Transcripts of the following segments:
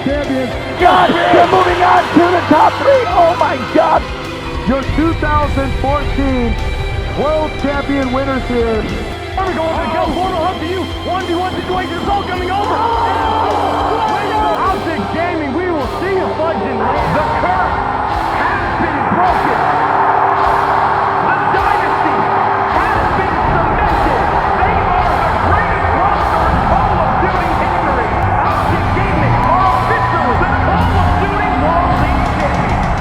champions. God, they're moving on to the top 3. Oh my God. Your 2014 World Champion winners here. Here we go, go, portal up to you. 1v1 situation, it's all coming over. OpTic Gaming, we will see you fudging. The curse has been broken. The dynasty has been cemented. They are the greatest roster in Call of Duty history. OpTic Gaming are officially the Call of Duty World League champions.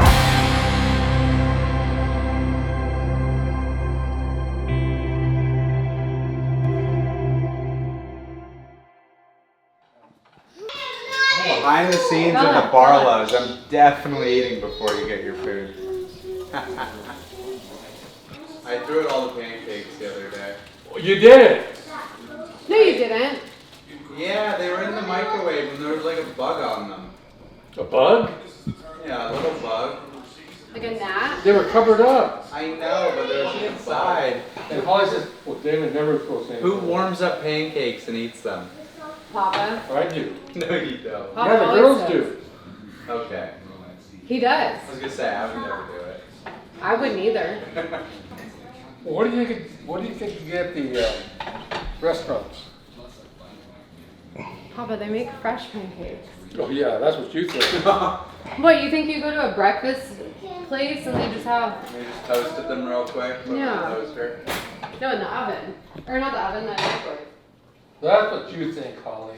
Behind the scenes of the Barlows, I'm definitely eating before you get your food. I threw out all the pancakes the other day. You did it! No, you didn't. Yeah, they were in the microwave and there was like a bug on them. A bug? Yeah, a little bug. Like a gnat? They were covered up. I know, but there was inside. And Holly says, well, David never throws anything. Who warms up pancakes and eats them? Papa. I do. No, you don't. Papa Yeah, the always girls does. do. Okay. He does. I was gonna say, I would never do it. I wouldn't either. Well, what do you think you get at the restaurants? Papa, they make fresh pancakes. Oh yeah, that's what you think. What, you think you go to a breakfast place and they just have... They just toasted them real quick, put them in Yeah. the toaster. No, in the oven. Or not the oven, the microwave. That's what you think, Holly.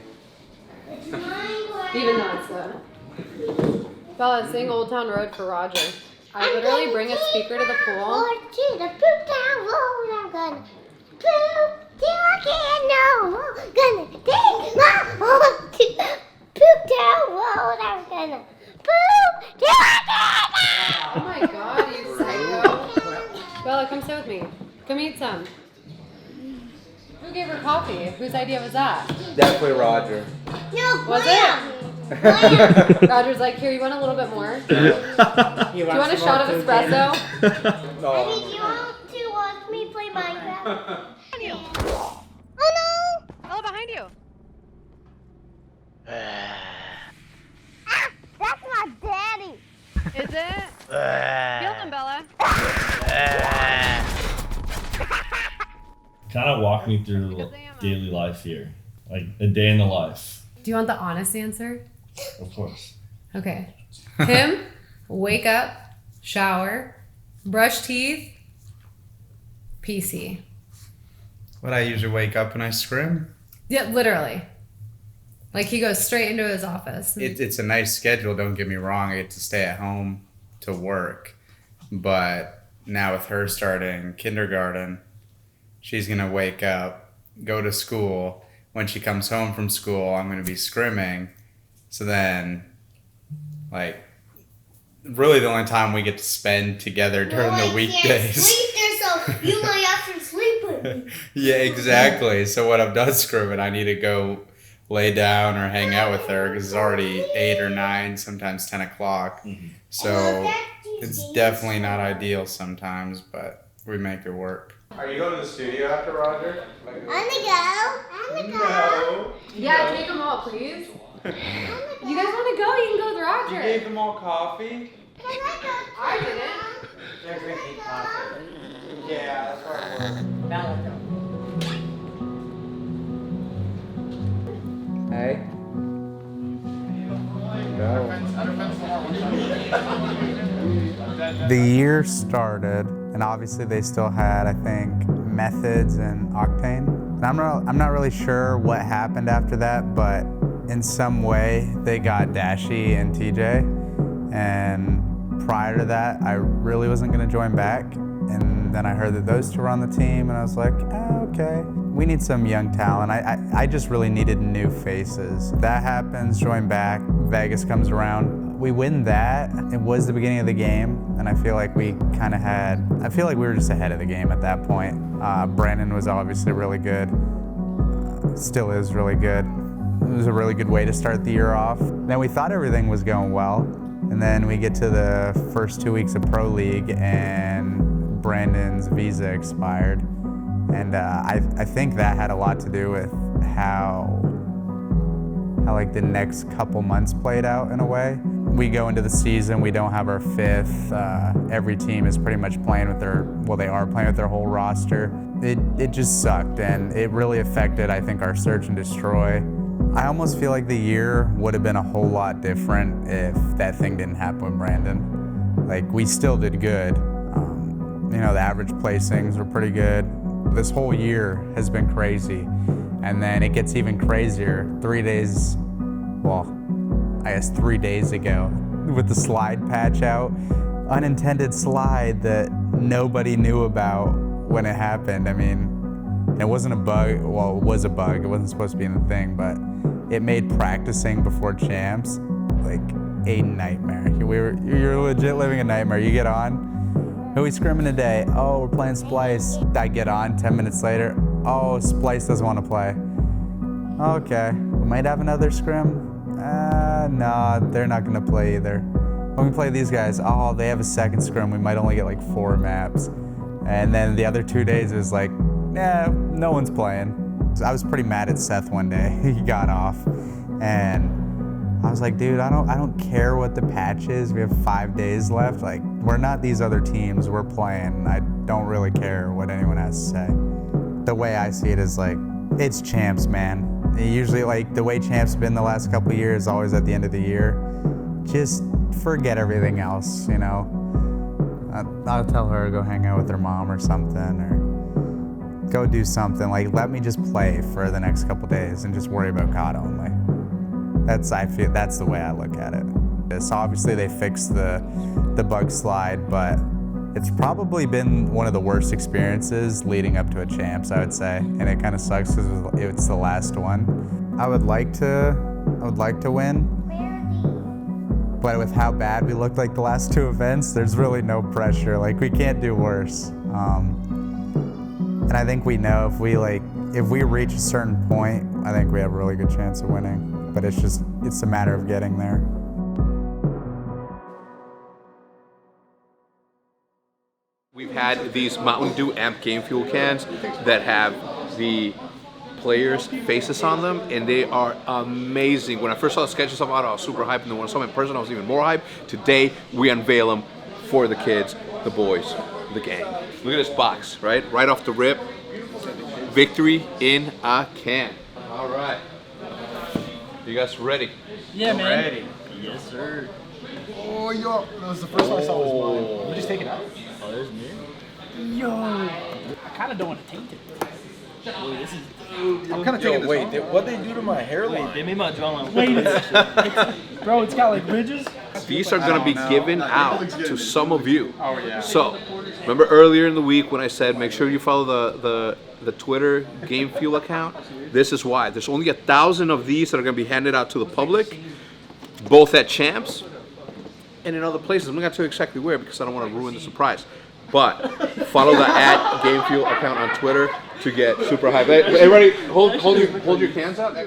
Even though it's the... Bella, sing Old Town Road for Roger. I literally bring a speaker to the pool. Or to the poop down road, I'm gonna poop till I can't no more. Gonna take my horse to the poop down road, I'm gonna poop till I can't Oh my god, you psycho. Bella, come sit with me. Come eat some. Who gave her coffee? Whose idea was that? Definitely Roger. No, Was Graham. it? Roger's like, here, you want a little bit more? Do you want a shot of espresso? I mean, do you want to watch me play Minecraft? Oh no! Bella, behind you. Ah, that's my daddy. Is it? Feel them, Bella. Kind of walk me through daily life here, like a day in the life. Do you want the honest answer? Of course. Okay. Him, wake up, shower, brush teeth, PC. What, I usually wake up and I scrim? Yeah, literally. Like he goes straight into his office. It's a nice schedule, don't get me wrong. I get to stay at home to work. But now with her starting kindergarten, she's going to wake up, go to school. When she comes home from school, I'm going to be scrimming. So then, like, really the only time we get to spend together during the weekdays. Sleep there, so you might have to sleep with me. Yeah, exactly. So when I'm done scrimming, I need to go lay down or hang out with her because it's already 8 or 9, sometimes 10 o'clock. So it's definitely not ideal sometimes, but we make it work. Are you going to the studio after Roger? I'm gonna go. No. Yeah, take them all, please. You guys want to go? You can go with Roger. You gave them all coffee? I didn't. They're drinking coffee. Yeah, that's how it works. Now let's go. Hey. No. The year started, and obviously they still had, I think, methods and octane. And I'm not really sure what happened after that, but in some way they got Dashy and TJ. And prior to that, I really wasn't going to join back. And then I heard that those two were on the team, and I was like, oh, okay. We need some young talent. I just really needed new faces. That happens, join back, Vegas comes around. We win that. It was the beginning of the game, and I feel like we were just ahead of the game at that point. Brandon was obviously really good, still is really good. It was a really good way to start the year off. Then we thought everything was going well, and then we get to the first 2 weeks of Pro League, and Brandon's visa expired. And I think that had a lot to do with how how like the next couple months played out in a way. We go into the season, we don't have our fifth. Every team is pretty much playing with their, well, they are playing with their whole roster. It just sucked, and it really affected, I think, our search and destroy. I almost feel like the year would have been a whole lot different if that thing didn't happen with Brandon. Like, we still did good. You know, the average placings were pretty good. This whole year has been crazy. And then it gets even crazier 3 days, well, I guess 3 days ago, with the slide patch out. Unintended slide that nobody knew about when it happened. I mean, it wasn't a bug, well, it was a bug, it wasn't supposed to be in the thing, but it made practicing before champs like a nightmare. You're legit living a nightmare. You get on, who are we scrimming today? Oh, we're playing Splice. I get on 10 minutes later. Oh, Splice doesn't want to play. Okay, we might have another scrim. No, they're not gonna play either. When we play these guys, oh, they have a second scrim. We might only get like 4 maps. And then the other 2 days it was like, nah, no one's playing. I was pretty mad at Seth one day. He got off, and I was like, dude, I don't care what the patch is. We have 5 days left. Like, we're not these other teams. We're playing. I don't really care what anyone has to say. The way I see it is like, it's champs, man. Usually, like, the way champs been the last couple of years, always at the end of the year. Just forget everything else, you know. I'll tell her to go hang out with her mom or something, or go do something. Like, let me just play for the next couple days and just worry about COD only. I feel that's the way I look at it. So obviously they fixed the bug slide, but it's probably been one of the worst experiences leading up to a champs, I would say, and it kind of sucks because it's the last one. I would like to win, but with how bad we looked like the last 2 events, there's really no pressure. Like, we can't do worse. And I think we know if we reach a certain point, I think we have a really good chance of winning. But it's a matter of getting there. We've had these Mountain Dew Amp Game Fuel cans that have the players' faces on them, and they are amazing. When I first saw the sketches of it, I was super hyped, and then when I saw them in person, I was even more hyped. Today, we unveil them for the kids, the boys, the gang. Look at this box, right? Right off the rip. Victory in a can. All right. You guys ready? Yeah, man. Ready. Yes, sir. Oh, yo, that was the first one I saw was mine. You just take it out. Oh, there's me. Yo. I kind of don't want to taint it. Wait, this is. I'm kind of taking this off. What'd they do to my hairline? Wait, they made my jawline. Wait, bro, it's got like ridges. These are going to be given out to some of you. So, remember earlier in the week when I said make sure you follow the Twitter Game Fuel account? This is why. There's only 1,000 of these that are going to be handed out to the public, both at champs and in other places. I'm not going to tell you exactly where because I don't want to ruin the surprise. But follow the @GameFuel account on Twitter to get super hype. Everybody, hold your cans out.